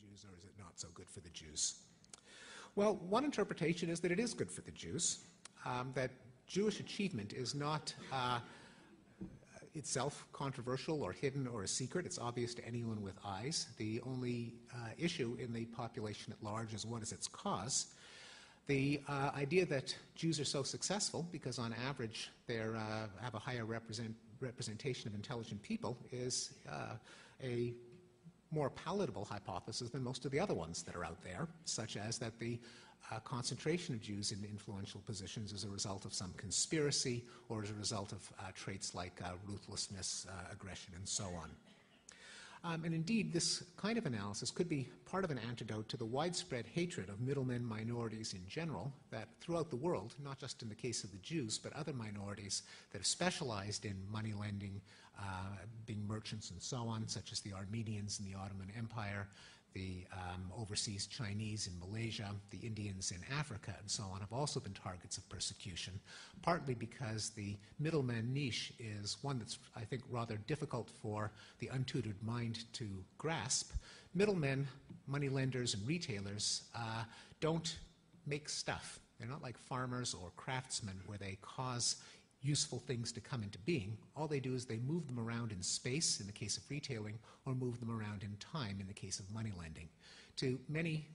Jews, or is it not so good for the Jews? Well, one interpretation is that it is good for the Jews, that Jewish achievement is not itself controversial or hidden or a secret. It's obvious to anyone with eyes. The only issue in the population at large is what is its cause. The idea that Jews are so successful because on average they have a higher representation of intelligent people is a more palatable hypothesis than most of the other ones that are out there, such as that the concentration of Jews in influential positions is a result of some conspiracy or as a result of traits like ruthlessness, aggression, and so on. And indeed, this kind of analysis could be part of an antidote to the widespread hatred of middlemen minorities in general that throughout the world, not just in the case of the Jews, but other minorities that have specialized in money lending, being merchants and so on, such as the Armenians in the Ottoman Empire, the overseas Chinese in Malaysia, the Indians in Africa, and so on, have also been targets of persecution, partly because the middleman niche is one that's, I think, rather difficult for the untutored mind to grasp. Middlemen, moneylenders, and retailers don't make stuff. They're not like farmers or craftsmen where they cause useful things to come into being. All they do is they move them around in space, in the case of retailing, or move them around in time, in the case of money lending. To many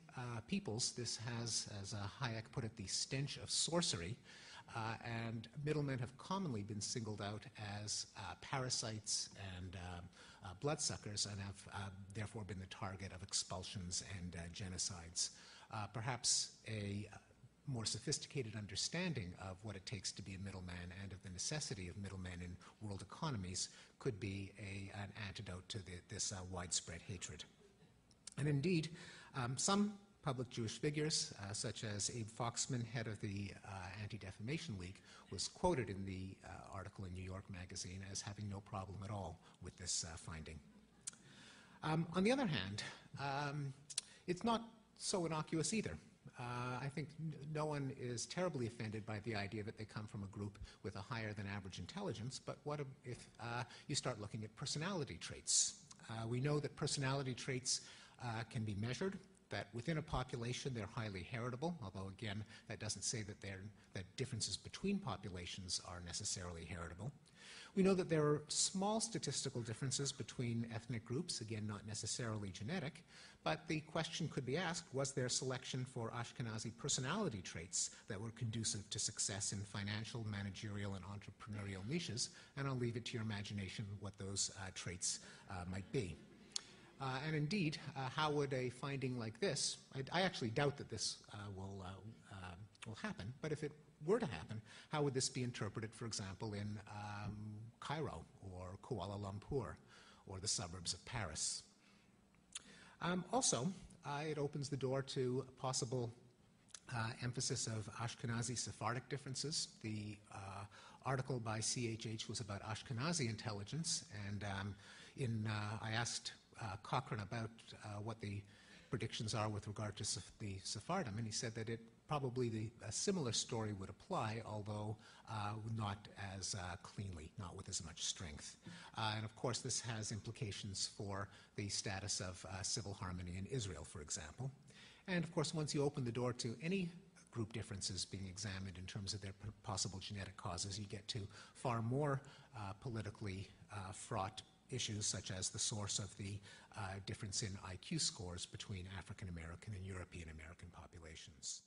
peoples, this has, as Hayek put it, the stench of sorcery, and middlemen have commonly been singled out as parasites and bloodsuckers and have therefore been the target of expulsions and genocides. Perhaps a more sophisticated understanding of what it takes to be a middleman and of the necessity of middlemen in world economies could be an antidote to this widespread hatred. And indeed, some public Jewish figures, such as Abe Foxman, head of the Anti-Defamation League, was quoted in the article in New York Magazine as having no problem at all with this finding. On the other hand, it's not so innocuous either. I think no one is terribly offended by the idea that they come from a group with a higher than average intelligence, but what if you start looking at personality traits? We know that personality traits can be measured, that within a population they're highly heritable, although again that doesn't say that differences between populations are necessarily heritable. We know that there are small statistical differences between ethnic groups, again not necessarily genetic, but the question could be asked, was there selection for Ashkenazi personality traits that were conducive to success in financial, managerial, and entrepreneurial niches? And I'll leave it to your imagination what those traits might be. And indeed, how would a finding like this, I actually doubt that this will happen, but if it were to happen, how would this be interpreted, for example, in Cairo or Kuala Lumpur or the suburbs of Paris? Also, it opens the door to a possible emphasis of Ashkenazi Sephardic differences. The article by CHH was about Ashkenazi intelligence, and I asked Cochrane about what the predictions are with regard to the Sephardim, and he said that probably a similar story would apply, although not as cleanly, not with as much strength. And of course, this has implications for the status of civil harmony in Israel, for example. And of course, once you open the door to any group differences being examined in terms of their possible genetic causes, you get to far more politically fraught issues, such as the source of the difference in IQ scores between African American and European American populations.